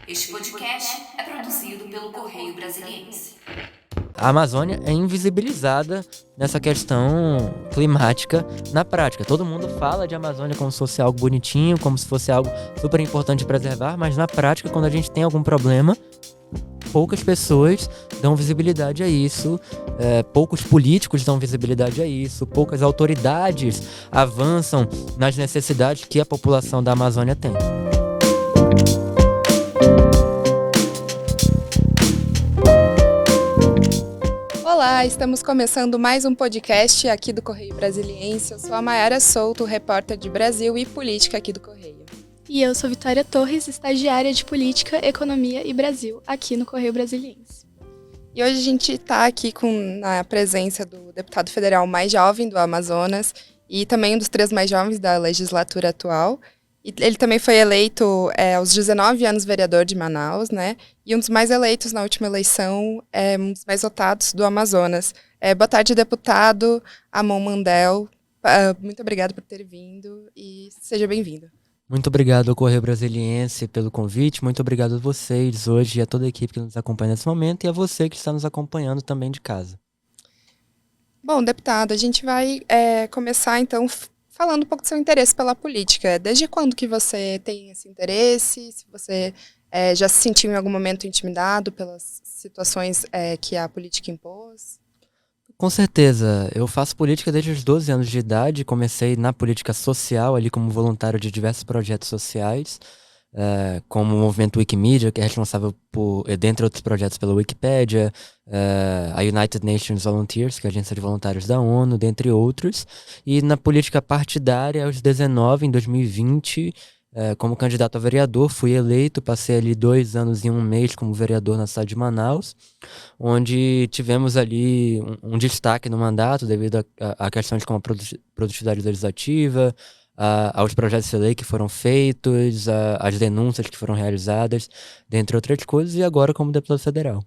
Este podcast é produzido pelo Correio Brasiliense. A Amazônia é invisibilizada nessa questão climática na prática. Todo mundo fala de Amazônia como se fosse algo bonitinho, como se fosse algo super importante de preservar, mas na prática, quando a gente tem algum problema, poucas pessoas dão visibilidade a isso, poucos políticos dão visibilidade a isso, poucas autoridades avançam nas necessidades que a população da Amazônia tem. Olá, estamos começando mais um podcast aqui do Correio Brasiliense. Eu sou a Mayara Souto, repórter de Brasil e política aqui do Correio. E eu sou Vitória Torres, estagiária de Política, Economia e Brasil, aqui no Correio Brasiliense. E hoje a gente está aqui na presença do deputado federal mais jovem do Amazonas e também um dos 3 mais jovens da legislatura atual. E ele também foi eleito aos 19 anos vereador de Manaus, né? E um dos mais eleitos na última eleição, um dos mais votados do Amazonas. Boa tarde, deputado Amon Mandel. Muito obrigada por ter vindo e seja bem-vindo. Muito obrigado ao Correio Brasiliense pelo convite, muito obrigado a vocês hoje e a toda a equipe que nos acompanha nesse momento e a você que está nos acompanhando também de casa. Bom, deputado, a gente vai começar então falando um pouco do seu interesse pela política. Desde quando que você tem esse interesse? Se você já se sentiu em algum momento intimidado pelas situações que a política impôs? Com certeza, eu faço política desde os 12 anos de idade, comecei na política social, ali como voluntário de diversos projetos sociais, como o movimento Wikimedia, que é responsável por, dentre outros projetos, pela Wikipédia, a United Nations Volunteers, que é a agência de voluntários da ONU, dentre outros, e na política partidária, aos 19, em 2020, como candidato a vereador, fui eleito, passei ali 2 anos e 1 mês como vereador na cidade de Manaus, onde tivemos ali um destaque no mandato devido a questões como a produtividade legislativa, aos projetos de lei que foram feitos, às denúncias que foram realizadas, dentre outras coisas, e agora como deputado federal.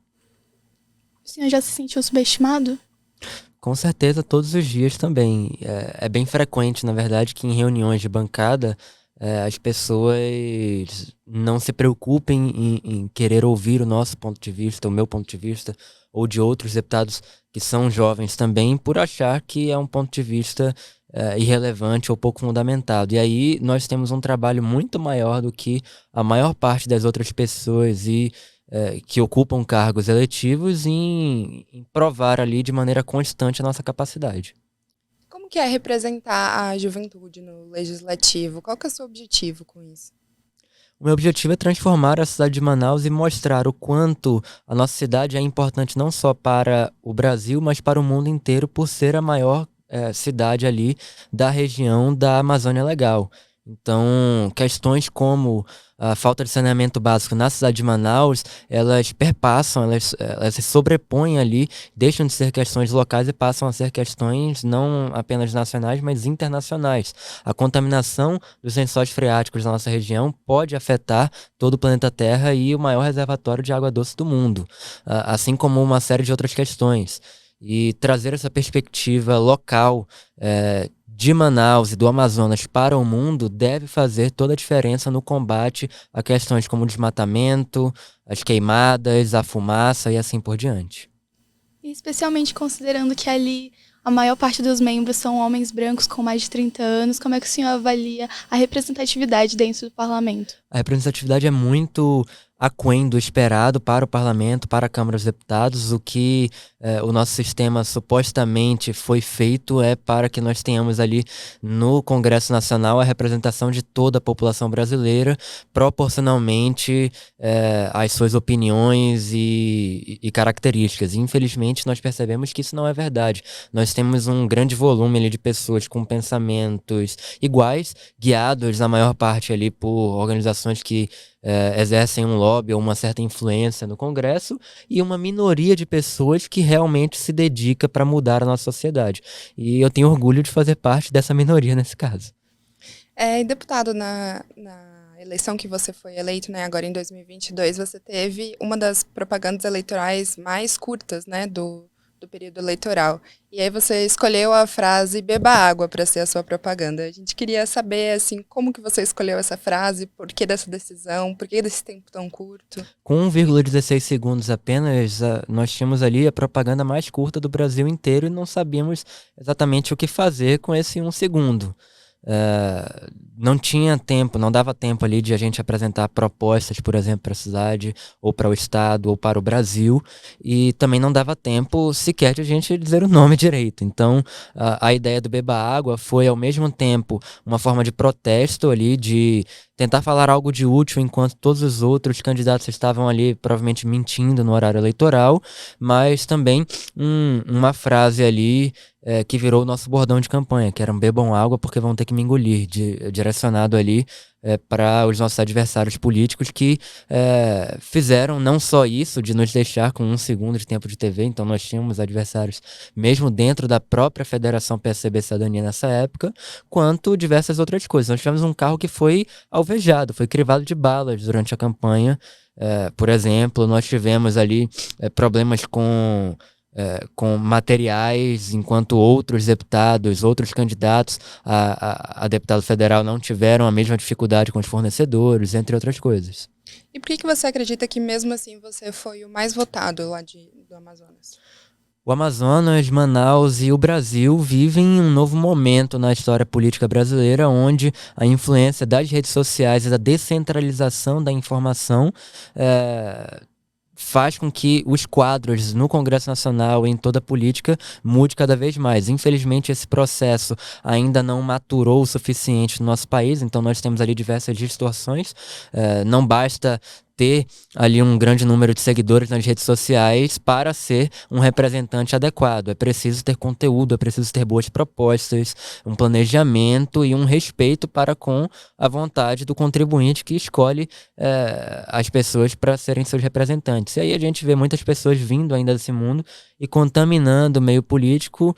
O senhor já se sentiu subestimado? Com certeza, todos os dias também. É bem frequente, na verdade, que em reuniões de bancada as pessoas não se preocupem em querer ouvir o nosso ponto de vista, o meu ponto de vista, ou de outros deputados que são jovens também, por achar que é um ponto de vista irrelevante ou pouco fundamentado. E aí nós temos um trabalho muito maior do que a maior parte das outras pessoas que ocupam cargos eletivos em provar ali de maneira constante a nossa capacidade. Como que é representar a juventude no legislativo? Qual que é o seu objetivo com isso? O meu objetivo é transformar a cidade de Manaus e mostrar o quanto a nossa cidade é importante não só para o Brasil, mas para o mundo inteiro, por ser a maior cidade ali da região da Amazônia Legal. Então, questões como a falta de saneamento básico na cidade de Manaus, elas perpassam, elas se sobrepõem ali, deixam de ser questões locais e passam a ser questões não apenas nacionais, mas internacionais. A contaminação dos lençóis freáticos da nossa região pode afetar todo o planeta Terra e o maior reservatório de água doce do mundo, assim como uma série de outras questões. E trazer essa perspectiva local de Manaus e do Amazonas para o mundo deve fazer toda a diferença no combate a questões como o desmatamento, as queimadas, a fumaça e assim por diante. E especialmente considerando que ali a maior parte dos membros são homens brancos com mais de 30 anos, como é que o senhor avalia a representatividade dentro do parlamento? A representatividade é muito aquém do esperado para o parlamento, para a Câmara dos Deputados. O que o nosso sistema supostamente foi feito é para que nós tenhamos ali no Congresso Nacional a representação de toda a população brasileira, proporcionalmente às suas opiniões e características. Infelizmente, nós percebemos que isso não é verdade. Nós temos um grande volume ali de pessoas com pensamentos iguais, guiados, na maior parte ali por organizações que exercem um lobby ou uma certa influência no Congresso, e uma minoria de pessoas que realmente se dedica para mudar a nossa sociedade. E eu tenho orgulho de fazer parte dessa minoria nesse caso. Deputado, na eleição que você foi eleito, né, agora em 2022, você teve uma das propagandas eleitorais mais curtas, né, do do período eleitoral. E aí você escolheu a frase "beba água" para ser a sua propaganda. A gente queria saber, assim, como que você escolheu essa frase, por que dessa decisão, por que desse tempo tão curto? Com 1,16 segundos apenas, nós tínhamos ali a propaganda mais curta do Brasil inteiro e não sabíamos exatamente o que fazer com esse 1 segundo. Não tinha tempo, não dava tempo ali de a gente apresentar propostas, por exemplo, para a cidade, ou para o estado, ou para o Brasil, e também não dava tempo sequer de a gente dizer o nome direito. Então, a ideia do Beba Água foi, ao mesmo tempo, uma forma de protesto ali, de tentar falar algo de útil enquanto todos os outros candidatos estavam ali provavelmente mentindo no horário eleitoral, mas também uma frase ali que virou o nosso bordão de campanha, que era um "bebam água porque vão ter que me engolir", direcionado ali para os nossos adversários políticos que fizeram não só isso, de nos deixar com 1 segundo de tempo de TV, então nós tínhamos adversários mesmo dentro da própria Federação PSCB Cidadania nessa época, quanto diversas outras coisas. Nós tivemos um carro que foi alvejado, foi crivado de balas durante a campanha. Por exemplo, nós tivemos ali problemas com materiais, enquanto outros deputados, outros candidatos a deputado federal não tiveram a mesma dificuldade com os fornecedores, entre outras coisas. E por que você acredita que mesmo assim você foi o mais votado lá do Amazonas? O Amazonas, Manaus e o Brasil vivem um novo momento na história política brasileira, onde a influência das redes sociais e da descentralização da informação faz com que os quadros no Congresso Nacional e em toda a política mude cada vez mais. Infelizmente, esse processo ainda não maturou o suficiente no nosso país, então nós temos ali diversas distorções. Não basta ter ali um grande número de seguidores nas redes sociais para ser um representante adequado. É preciso ter conteúdo, é preciso ter boas propostas, um planejamento e um respeito para com a vontade do contribuinte que escolhe as pessoas para serem seus representantes. E aí a gente vê muitas pessoas vindo ainda desse mundo e contaminando o meio político,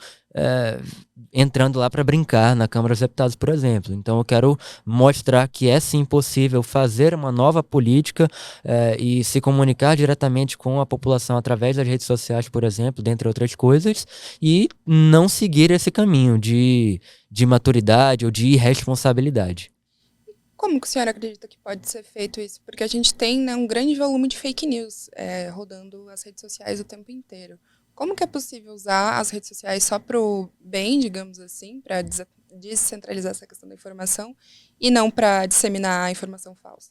entrando lá para brincar na Câmara dos Deputados, por exemplo. Então eu quero mostrar que é sim possível fazer uma nova política e se comunicar diretamente com a população através das redes sociais, por exemplo, dentre outras coisas, e não seguir esse caminho de maturidade ou de irresponsabilidade. Como que a senhora acredita que pode ser feito isso? Porque a gente tem, né, um grande volume de fake news rodando as redes sociais o tempo inteiro. Como que é possível usar as redes sociais só para o bem, digamos assim, para descentralizar essa questão da informação e não para disseminar a informação falsa?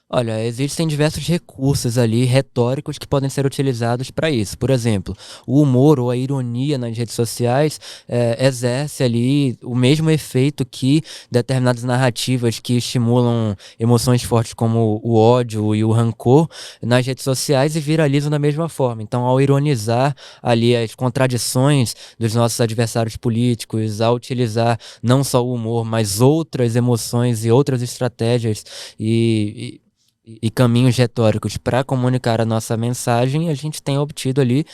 Olha, existem diversos recursos ali, retóricos, que podem ser utilizados para isso. Por exemplo, o humor ou a ironia nas redes sociais exerce ali o mesmo efeito que determinadas narrativas que estimulam emoções fortes como o ódio e o rancor nas redes sociais e viralizam da mesma forma. Então, ao ironizar ali as contradições dos nossos adversários políticos, ao utilizar não só o humor, mas outras emoções e outras estratégias e caminhos retóricos para comunicar a nossa mensagem, a gente tem obtido ali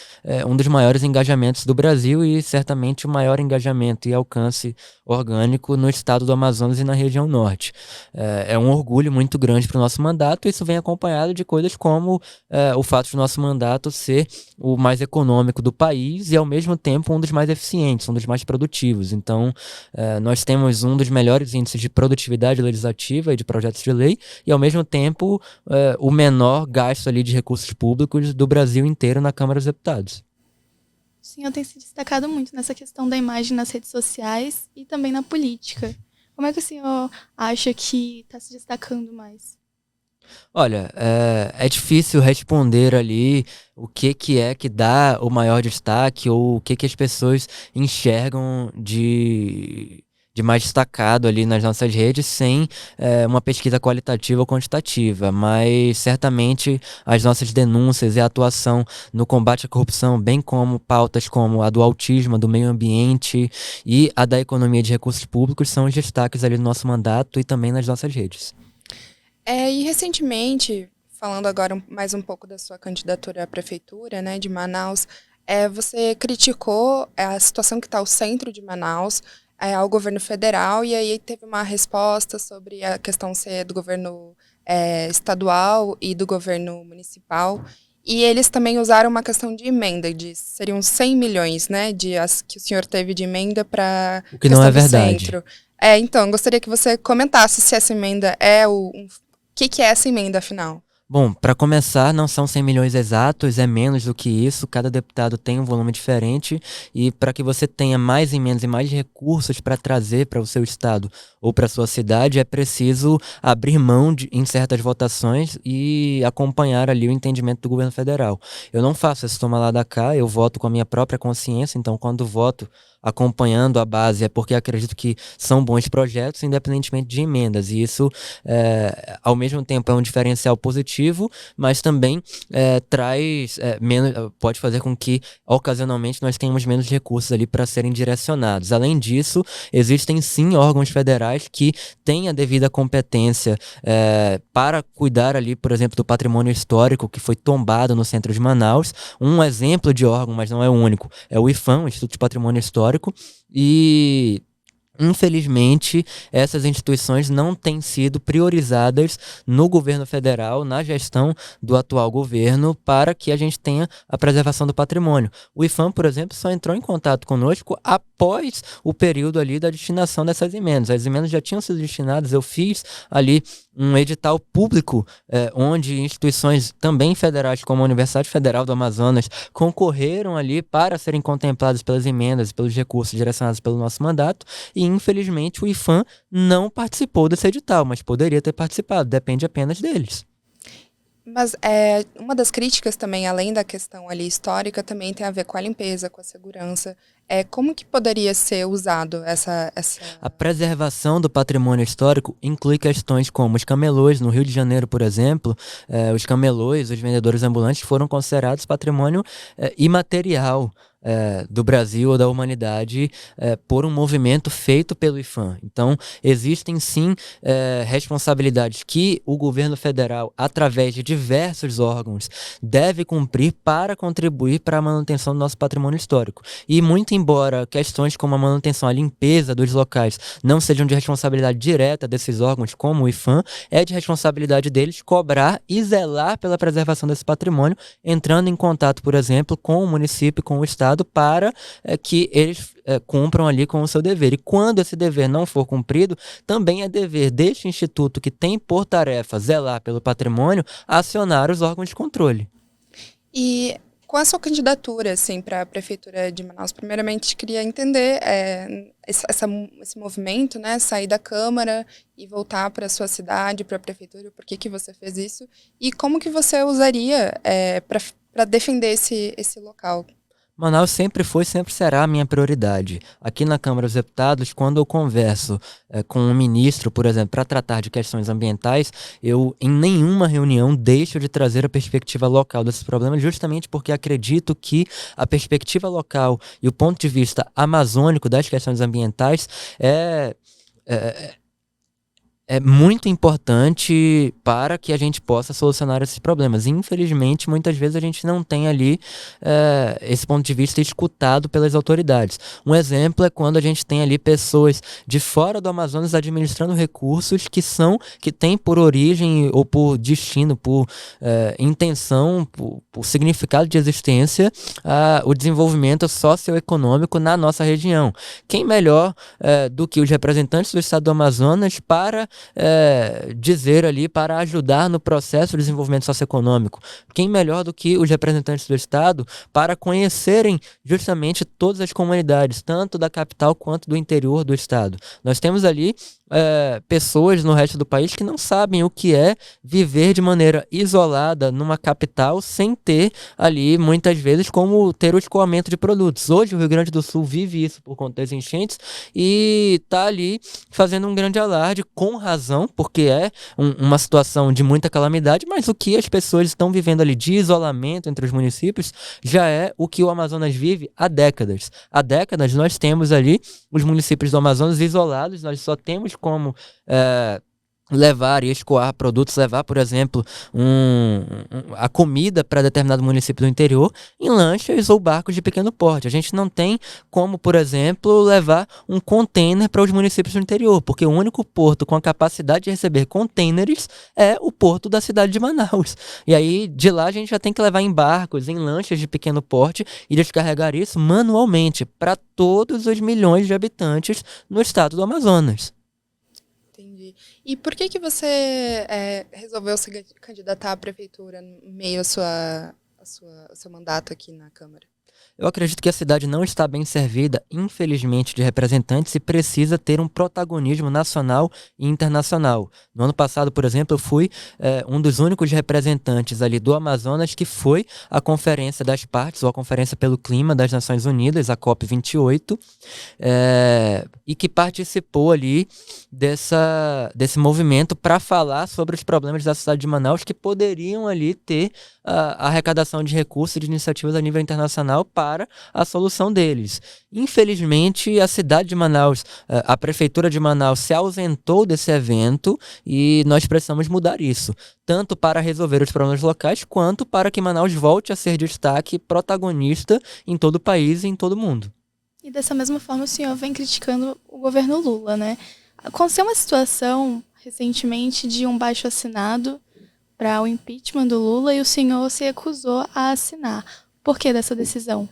um dos maiores engajamentos do Brasil e certamente o maior engajamento e alcance orgânico no estado do Amazonas e na região norte. É um orgulho muito grande para o nosso mandato, e isso vem acompanhado de coisas como o fato de nosso mandato ser o mais econômico do país e, ao mesmo tempo, um dos mais eficientes, um dos mais produtivos. Então, nós temos um dos melhores índices de produtividade legislativa e de projetos de lei e, ao mesmo tempo, o menor gasto ali de recursos públicos do Brasil inteiro na Câmara dos Deputados. Sim, eu tenho se destacado muito nessa questão da imagem nas redes sociais e também na política. Como é que o senhor acha que está se destacando mais? Olha, é difícil responder ali o que é que dá o maior destaque ou o que as pessoas enxergam de mais destacado ali nas nossas redes sem uma pesquisa qualitativa ou quantitativa, mas certamente as nossas denúncias e a atuação no combate à corrupção, bem como pautas como a do autismo, a do meio ambiente e a da economia de recursos públicos são os destaques ali do nosso mandato e também nas nossas redes. E recentemente, falando agora mais um pouco da sua candidatura à prefeitura, né, de Manaus, você criticou a situação que está ao centro de Manaus, ao governo federal, e aí teve uma resposta sobre a questão ser do governo estadual e do governo municipal. E eles também usaram uma questão de emenda, seriam 100 milhões, né, que o senhor teve de emenda para O que não é verdade. Centro. Então, gostaria que você comentasse se essa emenda o que é essa emenda, afinal? Bom, para começar, não são 100 milhões exatos, é menos do que isso. Cada deputado tem um volume diferente e para que você tenha mais emendas e mais recursos para trazer para o seu estado ou para sua cidade, é preciso abrir mão em certas votações e acompanhar ali o entendimento do governo federal. Eu não faço esse toma lá da cá, eu voto com a minha própria consciência, então quando voto acompanhando a base é porque acredito que são bons projetos, independentemente de emendas. E isso, ao mesmo tempo, é um diferencial positivo, mas também pode fazer com que, ocasionalmente, nós tenhamos menos recursos ali para serem direcionados. Além disso, existem sim órgãos federais que têm a devida competência para cuidar ali, por exemplo, do patrimônio histórico que foi tombado no centro de Manaus. Um exemplo de órgão, mas não é o único, é o IPHAN, o Instituto de Patrimônio Histórico, e infelizmente essas instituições não têm sido priorizadas no governo federal, na gestão do atual governo, para que a gente tenha a preservação do patrimônio. O IPHAN, por exemplo, só entrou em contato conosco após o período ali da destinação dessas emendas. As emendas já tinham sido destinadas, eu fiz ali um edital público onde instituições também federais, como a Universidade Federal do Amazonas, concorreram ali para serem contempladas pelas emendas e pelos recursos direcionados pelo nosso mandato, e infelizmente o IPHAN não participou desse edital, mas poderia ter participado, depende apenas deles. Mas uma das críticas também, além da questão ali histórica, também tem a ver com a limpeza, com a segurança. Como que poderia ser usado essa... A preservação do patrimônio histórico inclui questões como os camelôs. No Rio de Janeiro, por exemplo, os camelôs, os vendedores ambulantes foram considerados patrimônio imaterial do Brasil ou da humanidade por um movimento feito pelo IPHAN. Então, existem sim responsabilidades que o governo federal, através de diversos órgãos, deve cumprir para contribuir para a manutenção do nosso patrimônio histórico. E muito embora questões como a manutenção, a limpeza dos locais não sejam de responsabilidade direta desses órgãos, como o IPHAN, é de responsabilidade deles cobrar e zelar pela preservação desse patrimônio, entrando em contato, por exemplo, com o município, com o estado, para que eles cumpram ali com o seu dever. E quando esse dever não for cumprido, também é dever deste instituto, que tem por tarefa zelar pelo patrimônio, acionar os órgãos de controle. E com a sua candidatura assim, para a Prefeitura de Manaus, primeiramente queria entender esse movimento, né, sair da Câmara e voltar para a sua cidade, para a Prefeitura, por que você fez isso, e como que você usaria para defender esse local? Manaus sempre foi e sempre será a minha prioridade. Aqui na Câmara dos Deputados, quando eu converso com um ministro, por exemplo, para tratar de questões ambientais, eu em nenhuma reunião deixo de trazer a perspectiva local desses problemas, justamente porque acredito que a perspectiva local e o ponto de vista amazônico das questões ambientais é muito importante para que a gente possa solucionar esses problemas. Infelizmente, muitas vezes a gente não tem ali esse ponto de vista escutado pelas autoridades. Um exemplo é quando a gente tem ali pessoas de fora do Amazonas administrando recursos que têm por origem ou por destino, por intenção, por significado de existência, o desenvolvimento socioeconômico na nossa região. Quem melhor do que os representantes do estado do Amazonas para dizer ali, para ajudar no processo de desenvolvimento socioeconômico? Quem melhor do que os representantes do estado para conhecerem justamente todas as comunidades, tanto da capital quanto do interior do estado? Nós temos ali pessoas no resto do país que não sabem o que é viver de maneira isolada numa capital sem ter ali, muitas vezes, como ter o escoamento de produtos. Hoje o Rio Grande do Sul vive isso por conta das enchentes e está ali fazendo um grande alarde, com razão, porque é uma situação de muita calamidade, mas o que as pessoas estão vivendo ali de isolamento entre os municípios já é o que o Amazonas vive há décadas. Há décadas nós temos ali os municípios do Amazonas isolados, nós só temos como levar e escoar produtos, levar, por exemplo, a comida para determinado município do interior em lanchas ou barcos de pequeno porte. A gente não tem como, por exemplo, levar um container para os municípios do interior, porque o único porto com a capacidade de receber containers é o porto da cidade de Manaus. E aí, de lá, a gente já tem que levar em barcos, em lanchas de pequeno porte e descarregar isso manualmente para todos os milhões de habitantes no estado do Amazonas. Entendi. E por que você resolveu se candidatar à prefeitura no meio ao seu mandato aqui na Câmara? Eu acredito que a cidade não está bem servida, infelizmente, de representantes e precisa ter um protagonismo nacional e internacional. No ano passado, por exemplo, eu fui um dos únicos representantes ali do Amazonas que foi à Conferência das Partes, ou a Conferência pelo Clima das Nações Unidas, a COP28, e que participou ali desse movimento para falar sobre os problemas da cidade de Manaus que poderiam ali ter a arrecadação de recursos e de iniciativas a nível internacional para a solução deles. Infelizmente, a cidade de Manaus, a prefeitura de Manaus se ausentou desse evento e nós precisamos mudar isso, tanto para resolver os problemas locais, quanto para que Manaus volte a ser destaque protagonista em todo o país e em todo o mundo. E dessa mesma forma o senhor vem criticando o governo Lula, né? Aconteceu uma situação recentemente de um baixo-assinado para o impeachment do Lula e o senhor se recusou a assinar. Por que dessa decisão?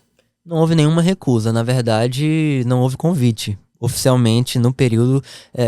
Não houve nenhuma recusa, na verdade, não houve convite oficialmente no período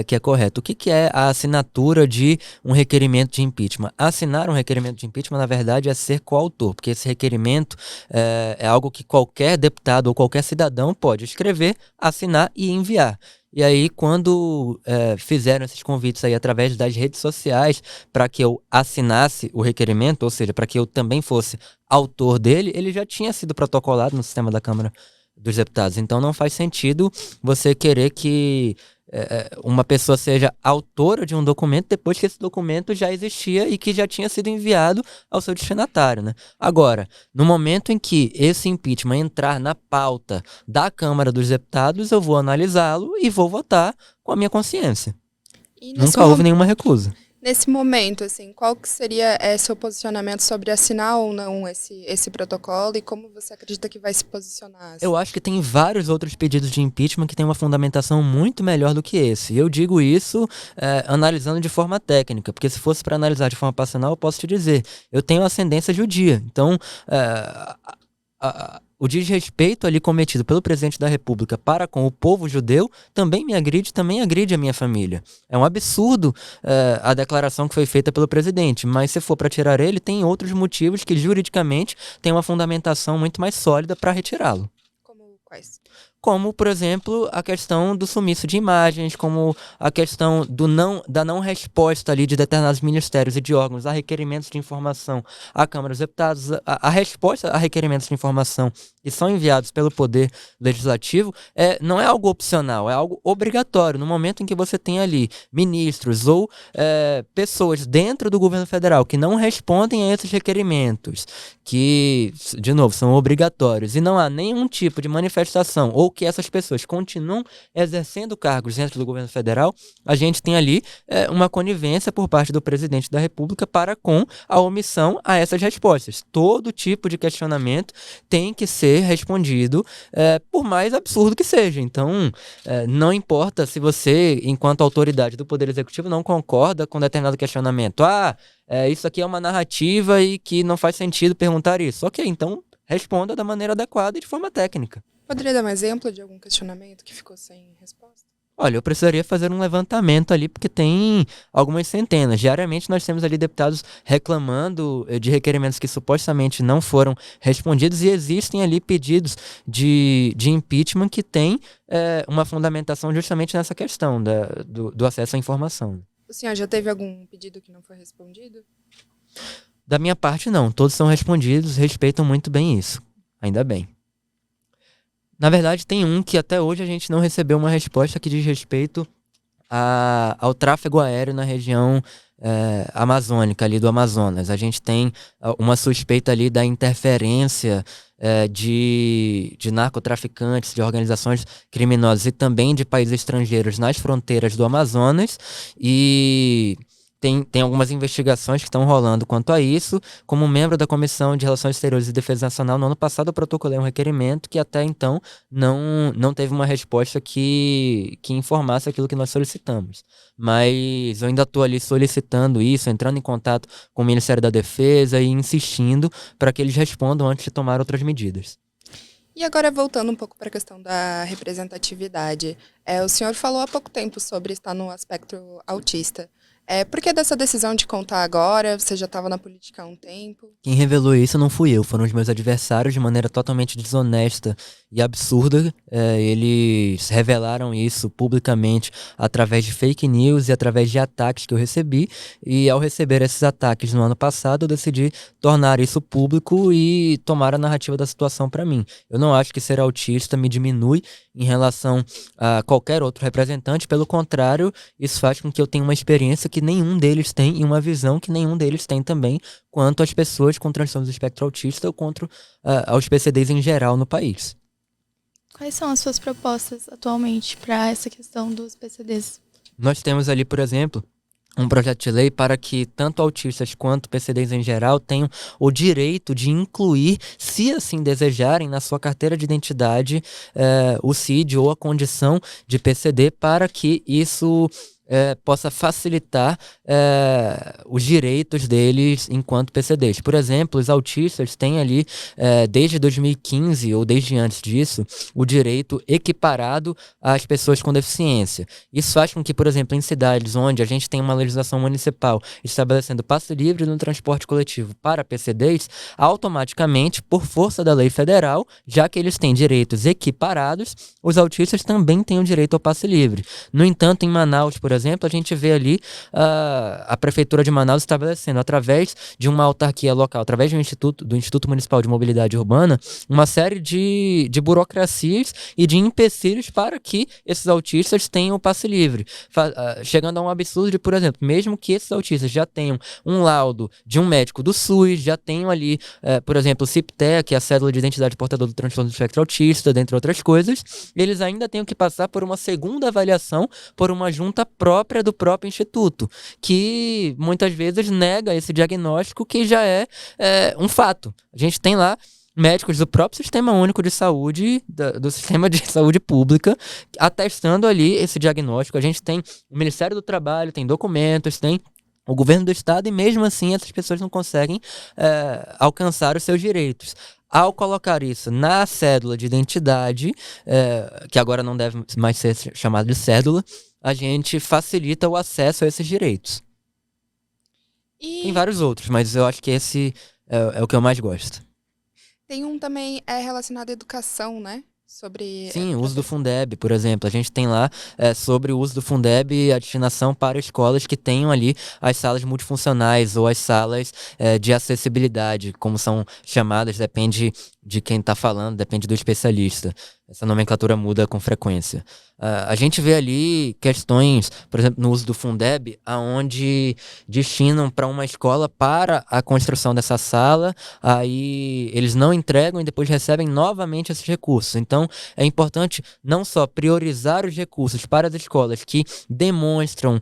que é correto. O que é a assinatura de um requerimento de impeachment? Assinar um requerimento de impeachment, na verdade, é ser coautor, porque esse requerimento é algo que qualquer deputado ou qualquer cidadão pode escrever, assinar e enviar. E aí, quando fizeram esses convites aí através das redes sociais para que eu assinasse o requerimento, ou seja, para que eu também fosse autor dele, ele já tinha sido protocolado no sistema da Câmara dos Deputados. Então não faz sentido você querer que uma pessoa seja autora de um documento depois que esse documento já existia e que já tinha sido enviado ao seu destinatário, né? Agora, no momento em que esse impeachment entrar na pauta da Câmara dos Deputados, eu vou analisá-lo e vou votar com a minha consciência. Nunca houve nenhuma recusa. Nesse momento, assim, qual que seria seu posicionamento sobre assinar ou não esse protocolo e como você acredita que vai se posicionar? Assim? Eu acho que tem vários outros pedidos de impeachment que têm uma fundamentação muito melhor do que esse. Eu digo isso analisando de forma técnica, porque se fosse para analisar de forma passional, eu posso te dizer, eu tenho ascendência judia. Então, o desrespeito ali cometido pelo presidente da República para com o povo judeu também me agride, também agride a minha família. É um absurdo a declaração que foi feita pelo presidente, mas se for para tirar ele, tem outros motivos que juridicamente têm uma fundamentação muito mais sólida para retirá-lo. Como quais? Como, por exemplo, a questão do sumiço de imagens, como a questão da não resposta ali de determinados ministérios e de órgãos a requerimentos de informação à Câmara dos Deputados, a resposta a requerimentos de informação que são enviados pelo Poder Legislativo não é algo opcional, é algo obrigatório. No momento em que você tem ali ministros ou pessoas dentro do governo federal que não respondem a esses requerimentos, que, de novo, são obrigatórios, e não há nenhum tipo de manifestação ou que essas pessoas continuam exercendo cargos dentro do governo federal, a gente tem ali uma conivência por parte do presidente da República para com a omissão a essas respostas. Todo tipo de questionamento tem que ser respondido, por mais absurdo que seja. Então, não importa se você, enquanto autoridade do Poder Executivo, não concorda com determinado questionamento. Isso aqui é uma narrativa e que não faz sentido perguntar isso. Ok, então responda da maneira adequada e de forma técnica. Poderia dar um exemplo de algum questionamento que ficou sem resposta? Olha, eu precisaria fazer um levantamento ali, porque tem algumas centenas. Diariamente nós temos ali deputados reclamando de requerimentos que supostamente não foram respondidos e existem ali pedidos de impeachment que têm uma fundamentação justamente nessa questão do acesso à informação. O senhor já teve algum pedido que não foi respondido? Da minha parte, não. Todos são respondidos, respeitam muito bem isso. Ainda bem. Na verdade, tem um que até hoje a gente não recebeu uma resposta que diz respeito ao tráfego aéreo na região amazônica, ali do Amazonas. A gente tem uma suspeita ali da interferência de narcotraficantes, de organizações criminosas e também de países estrangeiros nas fronteiras do Amazonas. E tem algumas investigações que estão rolando quanto a isso. Como membro da Comissão de Relações Exteriores e Defesa Nacional, no ano passado eu protocolei um requerimento que até então não teve uma resposta que informasse aquilo que nós solicitamos. Mas eu ainda estou ali solicitando isso, entrando em contato com o Ministério da Defesa e insistindo para que eles respondam antes de tomar outras medidas. E agora, voltando um pouco para a questão da representatividade, o senhor falou há pouco tempo sobre estar no aspecto autista. Por que dessa decisão de contar agora? Você já estava na política há um tempo? Quem revelou isso não fui eu, foram os meus adversários de maneira totalmente desonesta e absurda. Eles revelaram isso publicamente através de fake news e através de ataques que eu recebi. E ao receber esses ataques no ano passado, eu decidi tornar isso público e tomar a narrativa da situação para mim. Eu não acho que ser autista me diminui em relação a qualquer outro representante. Pelo contrário, isso faz com que eu tenha uma experiência que nenhum deles tem e uma visão que nenhum deles tem também quanto às pessoas com transtorno do espectro autista ou quanto aos PCDs em geral no país. Quais são as suas propostas atualmente para essa questão dos PCDs? Nós temos ali, por exemplo, um projeto de lei para que tanto autistas quanto PCDs em geral tenham o direito de incluir, se assim desejarem, na sua carteira de identidade o CID ou a condição de PCD, para que isso possa facilitar os direitos deles enquanto PCDs. Por exemplo, os autistas têm ali, desde 2015 ou desde antes disso, o direito equiparado às pessoas com deficiência. Isso faz com que, por exemplo, em cidades onde a gente tem uma legislação municipal estabelecendo passe livre no transporte coletivo para PCDs, automaticamente, por força da lei federal, já que eles têm direitos equiparados, os autistas também têm o direito ao passe livre. No entanto, em Manaus, por exemplo, a gente vê ali a Prefeitura de Manaus estabelecendo, através de uma autarquia local, através do Instituto Municipal de Mobilidade Urbana, uma série de burocracias e de empecilhos para que esses autistas tenham o passe livre. Chegando a um absurdo de, por exemplo, mesmo que esses autistas já tenham um laudo de um médico do SUS, já tenham ali, por exemplo, o CIPTE, que é a cédula de identidade portador do transtorno do espectro autista, dentre outras coisas, eles ainda têm que passar por uma segunda avaliação por uma junta própria do próprio instituto, que muitas vezes nega esse diagnóstico que já é um fato. A gente tem lá médicos do próprio Sistema Único de Saúde, do Sistema de Saúde Pública, atestando ali esse diagnóstico. A gente tem o Ministério do Trabalho, tem documentos, tem o governo do estado, e mesmo assim essas pessoas não conseguem alcançar os seus direitos. Ao colocar isso na cédula de identidade, que agora não deve mais ser chamada de cédula, a gente facilita o acesso a esses direitos. Tem vários outros, mas eu acho que esse é o que eu mais gosto. Tem um também relacionado à educação, né? Sobre... Sim, o uso do Fundeb, por exemplo. A gente tem lá sobre o uso do Fundeb e a destinação para escolas que tenham ali as salas multifuncionais ou as salas de acessibilidade, como são chamadas, depende de quem está falando, depende do especialista. Essa nomenclatura muda com frequência. A gente vê ali questões, por exemplo, no uso do Fundeb, aonde destinam para uma escola para a construção dessa sala, aí eles não entregam e depois recebem novamente esses recursos. Então, é importante não só priorizar os recursos para as escolas que demonstram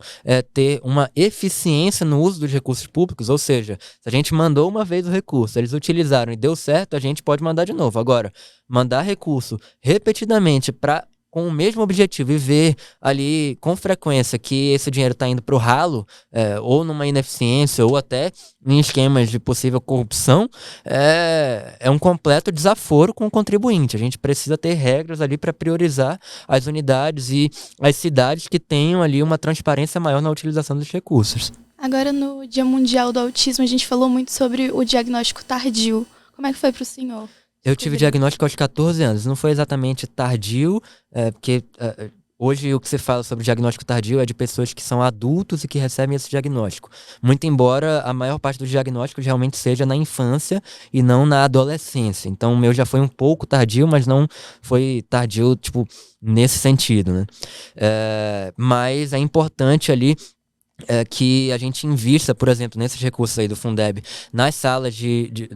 ter uma eficiência no uso dos recursos públicos, ou seja, se a gente mandou uma vez o recurso, eles utilizaram e deu certo, a gente pode mandar de novo. Agora, mandar recurso repetidamente com o mesmo objetivo e ver ali com frequência que esse dinheiro está indo para o ralo, ou numa ineficiência, ou até em esquemas de possível corrupção, é um completo desaforo com o contribuinte. A gente precisa ter regras ali para priorizar as unidades e as cidades que tenham ali uma transparência maior na utilização dos recursos. Agora, no Dia Mundial do Autismo, a gente falou muito sobre o diagnóstico tardio. Como é que foi para o senhor? Eu tive diagnóstico aos 14 anos. Não foi exatamente tardio, porque hoje o que se fala sobre diagnóstico tardio é de pessoas que são adultos e que recebem esse diagnóstico. Muito embora a maior parte dos diagnósticos realmente seja na infância e não na adolescência. Então o meu já foi um pouco tardio, mas não foi tardio, tipo, nesse sentido, né? Mas é importante ali que a gente invista, por exemplo, nesses recursos aí do Fundeb, nas salas de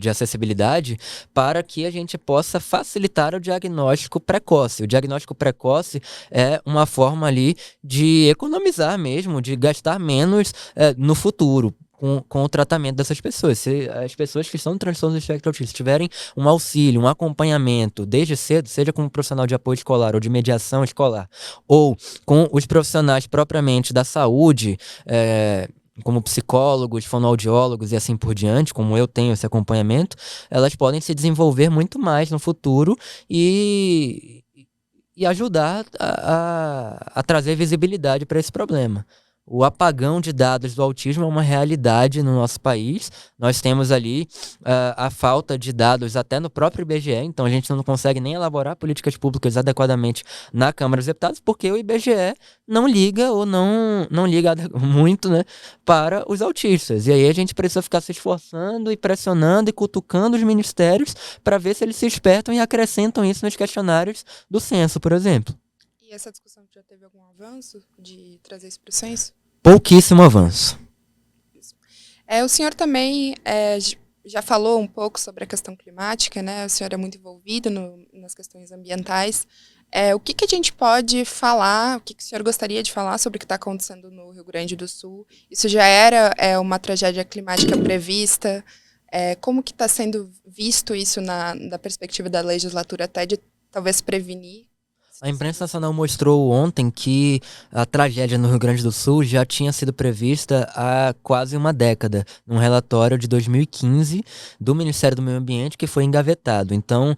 acessibilidade, para que a gente possa facilitar o diagnóstico precoce. O diagnóstico precoce é uma forma ali de economizar mesmo, de gastar menos no futuro. Com o tratamento dessas pessoas. Se as pessoas que estão no transtorno do espectro autista tiverem um auxílio, um acompanhamento desde cedo, seja com um profissional de apoio escolar ou de mediação escolar, ou com os profissionais propriamente da saúde, como psicólogos, fonoaudiólogos e assim por diante, como eu tenho esse acompanhamento, elas podem se desenvolver muito mais no futuro e ajudar a trazer visibilidade para esse problema. O apagão de dados do autismo é uma realidade no nosso país. Nós temos ali a falta de dados até no próprio IBGE, então a gente não consegue nem elaborar políticas públicas adequadamente na Câmara dos Deputados, porque o IBGE não liga ou não liga muito, né, para os autistas. E aí a gente precisa ficar se esforçando e pressionando e cutucando os ministérios para ver se eles se espertam e acrescentam isso nos questionários do censo, por exemplo. E essa discussão já teve algum avanço de trazer isso para o censo? Pouquíssimo avanço. O senhor também já falou um pouco sobre a questão climática, né? O senhor é muito envolvido nas questões ambientais. O que a gente pode falar, o que o senhor gostaria de falar sobre o que está acontecendo no Rio Grande do Sul? Isso já era uma tragédia climática prevista? Como que está sendo visto isso da perspectiva da legislatura, até de talvez prevenir? A imprensa nacional mostrou ontem que a tragédia no Rio Grande do Sul já tinha sido prevista há quase uma década, num relatório de 2015 do Ministério do Meio Ambiente que foi engavetado. Então,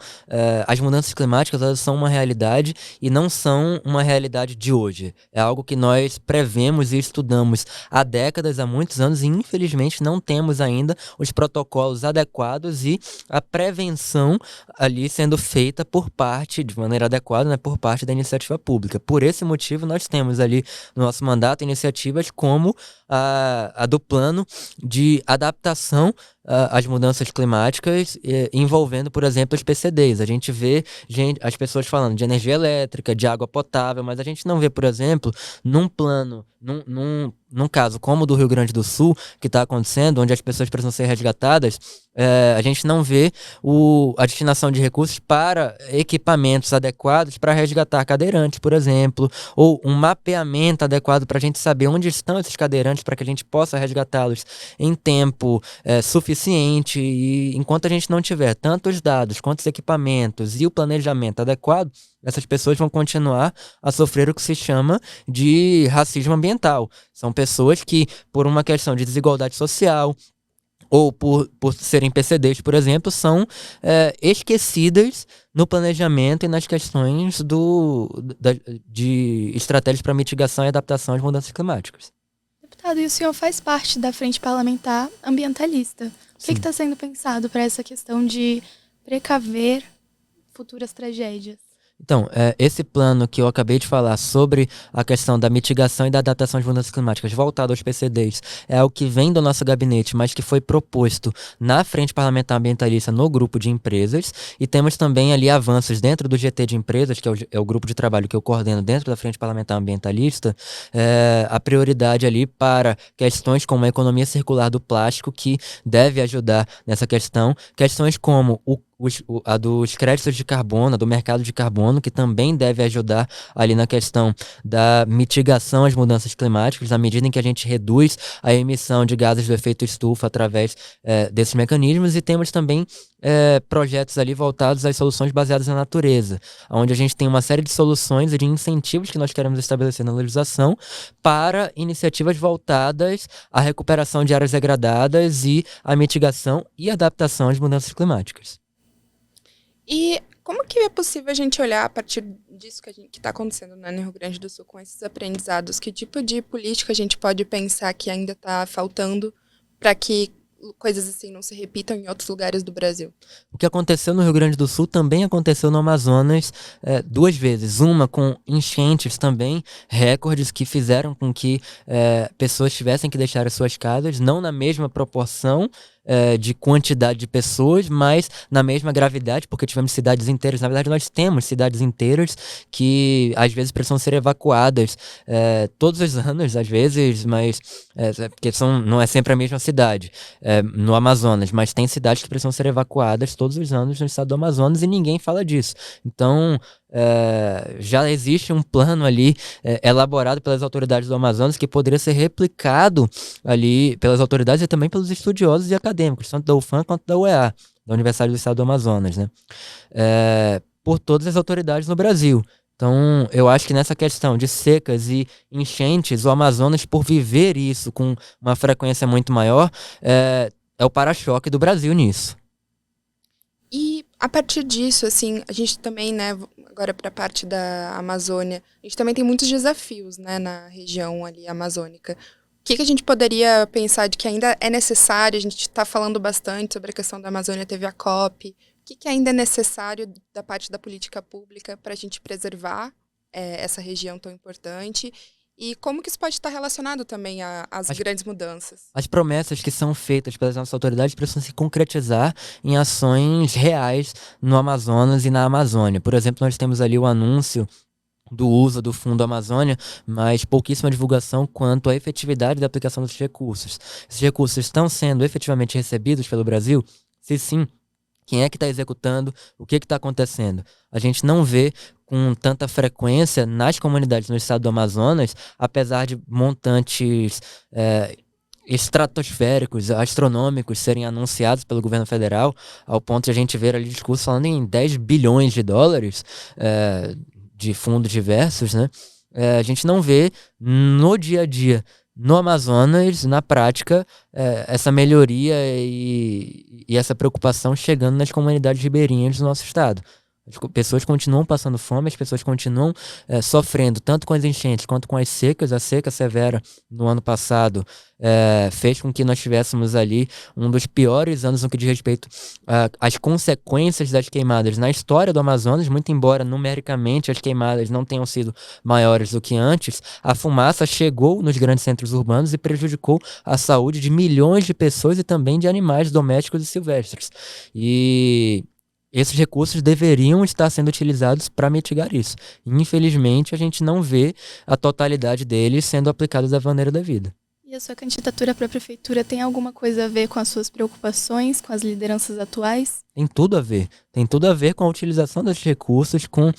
as mudanças climáticas, elas são uma realidade e não são uma realidade de hoje. É algo que nós prevemos e estudamos há décadas, há muitos anos, e infelizmente não temos ainda os protocolos adequados e a prevenção ali sendo feita de maneira adequada, né, por parte da iniciativa pública. Por esse motivo, nós temos ali no nosso mandato iniciativas como a do plano de adaptação às mudanças climáticas, envolvendo, por exemplo, os PCDs. A gente vê as pessoas falando de energia elétrica, de água potável, mas a gente não vê, por exemplo, num plano, num caso como o do Rio Grande do Sul, que está acontecendo, onde as pessoas precisam ser resgatadas, a gente não vê a destinação de recursos para equipamentos adequados para resgatar cadeirantes, por exemplo, ou um mapeamento adequado para a gente saber onde estão esses cadeirantes para que a gente possa resgatá-los em tempo suficiente. E enquanto a gente não tiver tanto os dados quanto os equipamentos e o planejamento adequado, essas pessoas vão continuar a sofrer o que se chama de racismo ambiental. São pessoas que, por uma questão de desigualdade social, ou por serem PCDs, por exemplo, são esquecidas no planejamento e nas questões de estratégias para mitigação e adaptação às mudanças climáticas. Deputado, e o senhor faz parte da Frente Parlamentar Ambientalista. O que está sendo pensado para essa questão de precaver futuras tragédias? Então, esse plano que eu acabei de falar sobre a questão da mitigação e da adaptação às mudanças climáticas voltado aos PCDs é o que vem do nosso gabinete, mas que foi proposto na Frente Parlamentar Ambientalista no grupo de empresas, e temos também ali avanços dentro do GT de empresas, que é o grupo de trabalho que eu coordeno dentro da Frente Parlamentar Ambientalista, a prioridade ali para questões como a economia circular do plástico, que deve ajudar nessa questão, questões como a dos créditos de carbono, do mercado de carbono, que também deve ajudar ali na questão da mitigação às mudanças climáticas, na medida em que a gente reduz a emissão de gases do efeito estufa através desses mecanismos. E temos também projetos ali voltados às soluções baseadas na natureza, onde a gente tem uma série de soluções e de incentivos que nós queremos estabelecer na legislação para iniciativas voltadas à recuperação de áreas degradadas e à mitigação e adaptação às mudanças climáticas. E como que é possível a gente olhar a partir disso que está acontecendo, né, no Rio Grande do Sul, com esses aprendizados? Que tipo de política a gente pode pensar que ainda está faltando para que coisas assim não se repitam em outros lugares do Brasil? O que aconteceu no Rio Grande do Sul também aconteceu no Amazonas 2 vezes. Uma com enchentes também, recordes que fizeram com que pessoas tivessem que deixar as suas casas, não na mesma proporção, de quantidade de pessoas, mas na mesma gravidade, porque tivemos cidades inteiras. Na verdade, nós temos cidades inteiras que às vezes precisam ser evacuadas todos os anos, às vezes, mas porque não é sempre a mesma cidade no Amazonas, mas tem cidades que precisam ser evacuadas todos os anos no estado do Amazonas e ninguém fala disso. Então, já existe um plano ali elaborado pelas autoridades do Amazonas que poderia ser replicado ali pelas autoridades e também pelos estudiosos e acadêmicos, tanto da UFAM quanto da UEA, da Universidade do Estado do Amazonas, né? Por todas as autoridades no Brasil. Então, eu acho que nessa questão de secas e enchentes, o Amazonas, por viver isso com uma frequência muito maior, é o para-choque do Brasil nisso. E a partir disso, assim, a gente também, né, agora para a parte da Amazônia, a gente também tem muitos desafios, né, na região ali amazônica. O que a gente poderia pensar de que ainda é necessário? A gente está falando bastante sobre a questão da Amazônia, teve a COP. O que ainda é necessário da parte da política pública para a gente preservar essa região tão importante? E como que isso pode estar relacionado também às grandes mudanças? As promessas que são feitas pelas nossas autoridades precisam se concretizar em ações reais no Amazonas e na Amazônia. Por exemplo, nós temos ali o anúncio do uso do Fundo Amazônia, mas pouquíssima divulgação quanto à efetividade da aplicação dos recursos. Esses recursos estão sendo efetivamente recebidos pelo Brasil? Se sim, quem é que está executando? O que está acontecendo? A gente não vê com tanta frequência nas comunidades no estado do Amazonas, apesar de montantes estratosféricos, astronômicos serem anunciados pelo governo federal, ao ponto de a gente ver ali discursos falando em 10 bilhões de dólares de fundos diversos, né? A gente não vê no dia a dia no Amazonas, na prática, essa melhoria e essa preocupação chegando nas comunidades ribeirinhas do nosso estado. As pessoas continuam passando fome, as pessoas continuam sofrendo tanto com as enchentes quanto com as secas. A seca severa no ano passado fez com que nós tivéssemos ali um dos piores anos no que diz respeito às consequências das queimadas na história do Amazonas. Muito embora numericamente as queimadas não tenham sido maiores do que antes, a fumaça chegou nos grandes centros urbanos e prejudicou a saúde de milhões de pessoas e também de animais domésticos e silvestres. E esses recursos deveriam estar sendo utilizados para mitigar isso. Infelizmente, a gente não vê a totalidade deles sendo aplicados da maneira devida. E a sua candidatura para a prefeitura tem alguma coisa a ver com as suas preocupações, com as lideranças atuais? Tem tudo a ver. Tem tudo a ver com a utilização desses recursos, com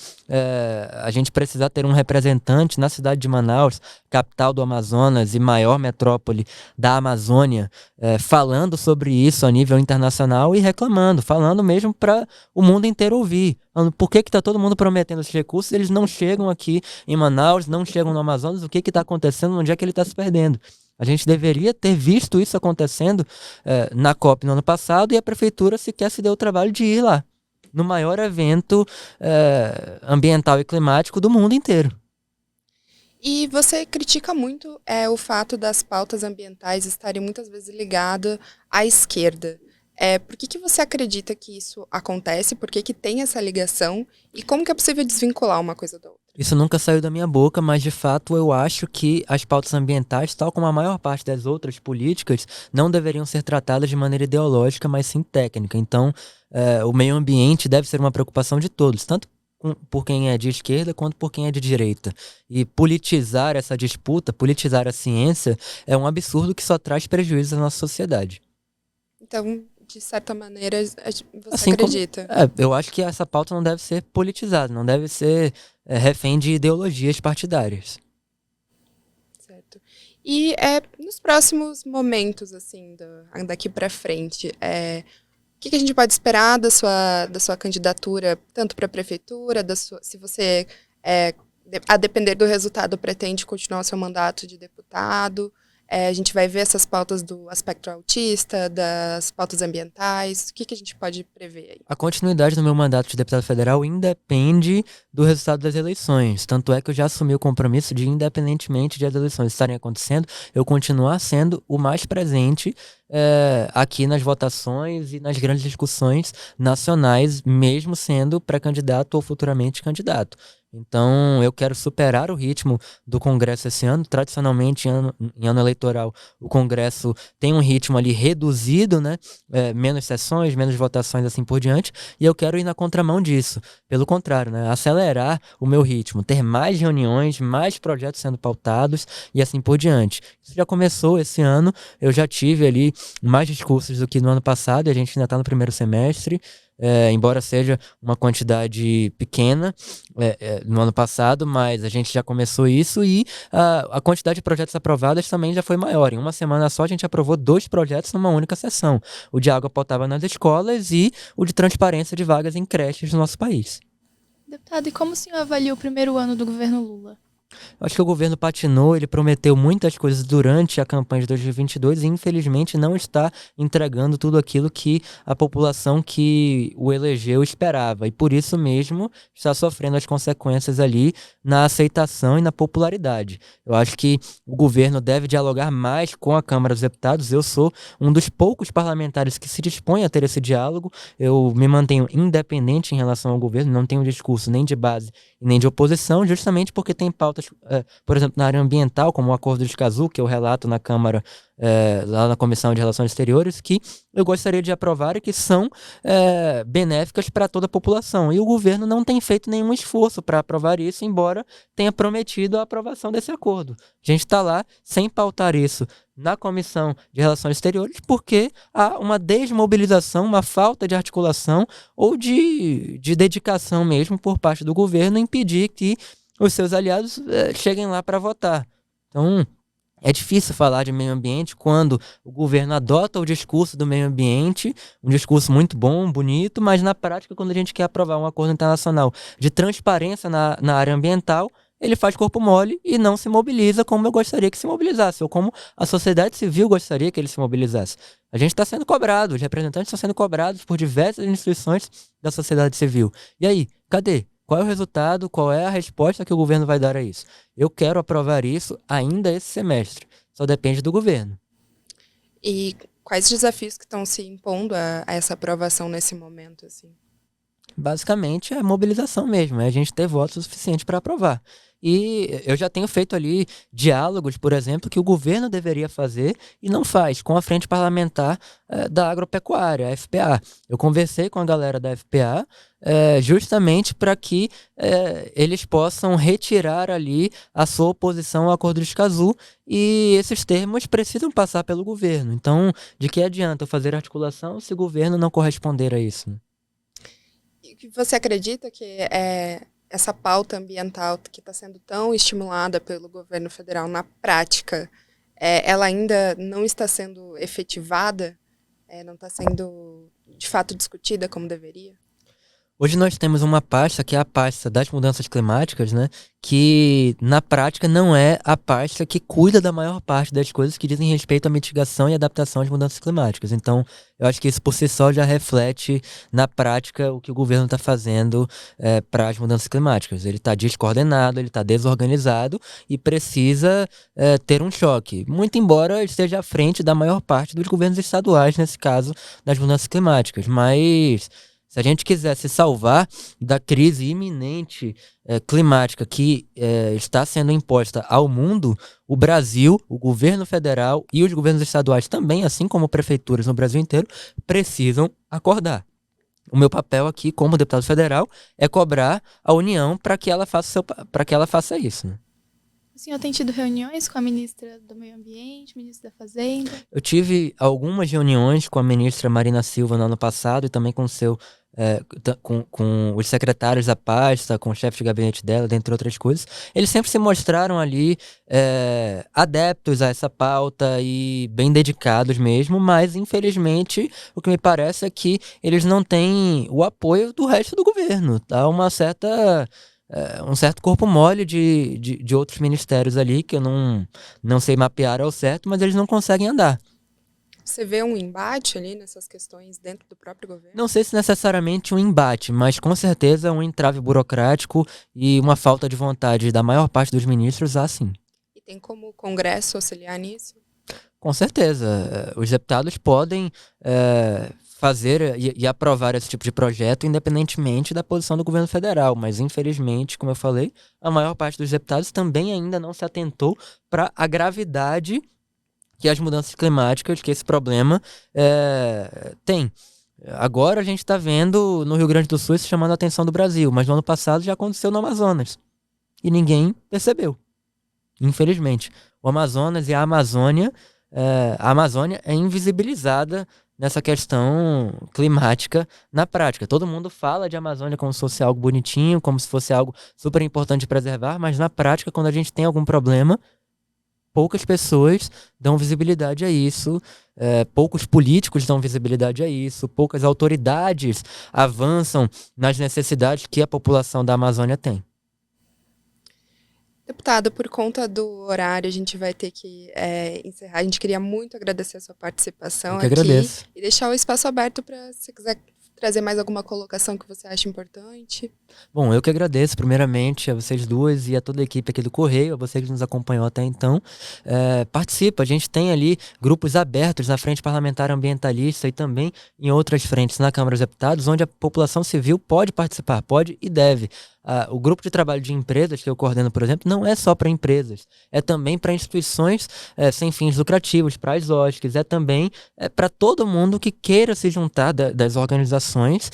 a gente precisar ter um representante na cidade de Manaus, capital do Amazonas e maior metrópole da Amazônia, falando sobre isso a nível internacional e reclamando, falando mesmo para o mundo inteiro ouvir. Falando, por que está todo mundo prometendo esses recursos? Eles não chegam aqui em Manaus, não chegam no Amazonas, o que está acontecendo, onde é que ele está se perdendo? A gente deveria ter visto isso acontecendo na COP no ano passado e a prefeitura sequer se deu o trabalho de ir lá, no maior evento ambiental e climático do mundo inteiro. E você critica muito o fato das pautas ambientais estarem muitas vezes ligadas à esquerda. Por que você acredita que isso acontece? Por que tem essa ligação? E como que é possível desvincular uma coisa da outra? Isso nunca saiu da minha boca, mas de fato eu acho que as pautas ambientais, tal como a maior parte das outras políticas, não deveriam ser tratadas de maneira ideológica, mas sim técnica. Então, o meio ambiente deve ser uma preocupação de todos, tanto por quem é de esquerda quanto por quem é de direita. E politizar essa disputa, politizar a ciência, é um absurdo que só traz prejuízos à nossa sociedade. Então, de certa maneira, você assim acredita? Eu acho que essa pauta não deve ser politizada, não deve ser refém de ideologias partidárias. Certo. E nos próximos momentos, assim, daqui para frente, o que a gente pode esperar da sua candidatura, tanto para a prefeitura, se você, a depender do resultado, pretende continuar o seu mandato de deputado? A gente vai ver essas pautas do aspecto autista, das pautas ambientais. O que a gente pode prever aí? A continuidade do meu mandato de deputado federal independe do resultado das eleições. Tanto é que eu já assumi o compromisso de, independentemente de as eleições estarem acontecendo, eu continuar sendo o mais presente aqui nas votações e nas grandes discussões nacionais, mesmo sendo pré-candidato ou futuramente candidato. Então, eu quero superar o ritmo do Congresso esse ano. Tradicionalmente, em ano eleitoral, o Congresso tem um ritmo ali reduzido, né? Menos sessões, menos votações, assim por diante. E eu quero ir na contramão disso. Pelo contrário, né? Acelerar o meu ritmo, ter mais reuniões, mais projetos sendo pautados e assim por diante. Isso já começou esse ano. Eu já tive ali mais discursos do que no ano passado e a gente ainda está no primeiro semestre. Embora seja uma quantidade pequena no ano passado, mas a gente já começou isso e a quantidade de projetos aprovados também já foi maior. Em uma semana só a gente aprovou 2 projetos numa única sessão. O de água potável nas escolas e o de transparência de vagas em creches no nosso país. Deputado, e como o senhor avalia o primeiro ano do governo Lula? Eu acho que o governo patinou, ele prometeu muitas coisas durante a campanha de 2022 e infelizmente não está entregando tudo aquilo que a população que o elegeu esperava. E por isso mesmo está sofrendo as consequências ali na aceitação e na popularidade. Eu acho que o governo deve dialogar mais com a Câmara dos Deputados. Eu sou um dos poucos parlamentares que se dispõe a ter esse diálogo. Eu me mantenho independente em relação ao governo, não tenho discurso nem de base e nem de oposição, justamente porque tem pautas, por exemplo, na área ambiental, como o Acordo de Escazú, que eu relato na Câmara, lá na Comissão de Relações Exteriores, que eu gostaria de aprovar e que são benéficas para toda a população. E o governo não tem feito nenhum esforço para aprovar isso, embora tenha prometido a aprovação desse acordo. A gente está lá sem pautar isso na Comissão de Relações Exteriores porque há uma desmobilização, uma falta de articulação ou de dedicação mesmo por parte do governo em impedir que os seus aliados cheguem lá para votar. Então, é difícil falar de meio ambiente quando o governo adota o discurso do meio ambiente, um discurso muito bom, bonito, mas na prática, quando a gente quer aprovar um acordo internacional de transparência na área ambiental, ele faz corpo mole e não se mobiliza como eu gostaria que se mobilizasse, ou como a sociedade civil gostaria que ele se mobilizasse. A gente está sendo cobrado, os representantes estão sendo cobrados por diversas instituições da sociedade civil. E aí, cadê? Qual é o resultado? Qual é a resposta que o governo vai dar a isso? Eu quero aprovar isso ainda esse semestre. Só depende do governo. E quais desafios que estão se impondo a essa aprovação nesse momento, assim? Basicamente, é mobilização mesmo. É a gente ter votos suficientes para aprovar. E eu já tenho feito ali diálogos, por exemplo, que o governo deveria fazer e não faz, com a Frente Parlamentar da Agropecuária, a FPA. Eu conversei com a galera da FPA justamente para que eles possam retirar ali a sua oposição ao Acordo de Escazú e esses termos precisam passar pelo governo. Então, de que adianta eu fazer articulação se o governo não corresponder a isso? E você acredita que essa pauta ambiental que está sendo tão estimulada pelo governo federal na prática, ela ainda não está sendo efetivada? Não está sendo, de fato, discutida como deveria? Hoje nós temos uma pasta que é a pasta das mudanças climáticas, né? Que na prática não é a pasta que cuida da maior parte das coisas que dizem respeito à mitigação e adaptação às mudanças climáticas. Então, eu acho que isso por si só já reflete na prática o que o governo está fazendo para as mudanças climáticas. Ele está descoordenado, ele está desorganizado e precisa ter um choque. Muito embora esteja à frente da maior parte dos governos estaduais, nesse caso, das mudanças climáticas. Mas se a gente quiser se salvar da crise iminente climática que está sendo imposta ao mundo, o Brasil, o governo federal e os governos estaduais também, assim como prefeituras no Brasil inteiro, precisam acordar. O meu papel aqui, como deputado federal, é cobrar a União para que ela faça isso, né? O senhor tem tido reuniões com a ministra do Meio Ambiente, ministra da Fazenda? Eu tive algumas reuniões com a ministra Marina Silva no ano passado e também com com os secretários da pasta, com o chefe de gabinete dela, dentre outras coisas. Eles sempre se mostraram ali adeptos a essa pauta e bem dedicados mesmo, mas infelizmente o que me parece é que eles não têm o apoio do resto do governo. Tá um certo corpo mole de outros ministérios ali, que eu não sei mapear ao certo, mas eles não conseguem andar. Você vê um embate ali nessas questões dentro do próprio governo? Não sei se necessariamente um embate, mas com certeza um entrave burocrático e uma falta de vontade da maior parte dos ministros, sim. E tem como o Congresso auxiliar nisso? Com certeza. Os deputados podem fazer e aprovar esse tipo de projeto independentemente da posição do governo federal, mas infelizmente, como eu falei, a maior parte dos deputados também ainda não se atentou para a gravidade que as mudanças climáticas, que esse problema tem. Agora a gente está vendo no Rio Grande do Sul isso chamando a atenção do Brasil, mas no ano passado já aconteceu no Amazonas e ninguém percebeu, infelizmente. O Amazonas e a Amazônia é invisibilizada nessa questão climática na prática. Todo mundo fala de Amazônia como se fosse algo bonitinho, como se fosse algo super importante de preservar, mas na prática, quando a gente tem algum problema, poucas pessoas dão visibilidade a isso, poucos políticos dão visibilidade a isso, poucas autoridades avançam nas necessidades que a população da Amazônia tem. Deputado, por conta do horário, a gente vai ter que encerrar. A gente queria muito agradecer a sua participação Eu que aqui. agradeço. E deixar o espaço aberto para, se quiser trazer mais alguma colocação que você acha importante. Bom, eu que agradeço primeiramente a vocês duas e a toda a equipe aqui do Correio, a você que nos acompanhou até então. Participa, a gente tem ali grupos abertos na Frente Parlamentar Ambientalista e também em outras frentes na Câmara dos Deputados, onde a população civil pode participar, pode e deve. O grupo de trabalho de empresas que eu coordeno, por exemplo, não é só para empresas, é também para instituições sem fins lucrativos, para as OSCs, é também para todo mundo que queira se juntar das organizações,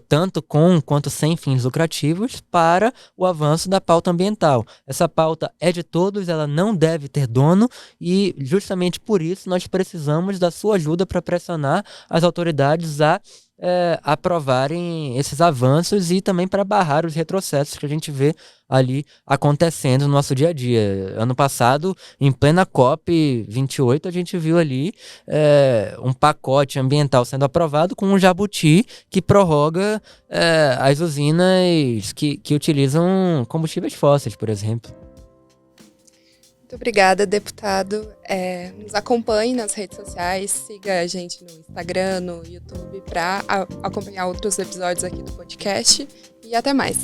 tanto com quanto sem fins lucrativos, para o avanço da pauta ambiental. Essa pauta é de todos, ela não deve ter dono e justamente por isso nós precisamos da sua ajuda para pressionar as autoridades a aprovarem esses avanços e também para barrar os retrocessos que a gente vê ali acontecendo no nosso dia a dia. Ano passado, em plena COP28, a gente viu ali um pacote ambiental sendo aprovado com um jabuti que prorroga as usinas que utilizam combustíveis fósseis, por exemplo. Muito obrigada, deputado. Nos acompanhe nas redes sociais, siga a gente no Instagram, no YouTube, para acompanhar outros episódios aqui do podcast. E até mais.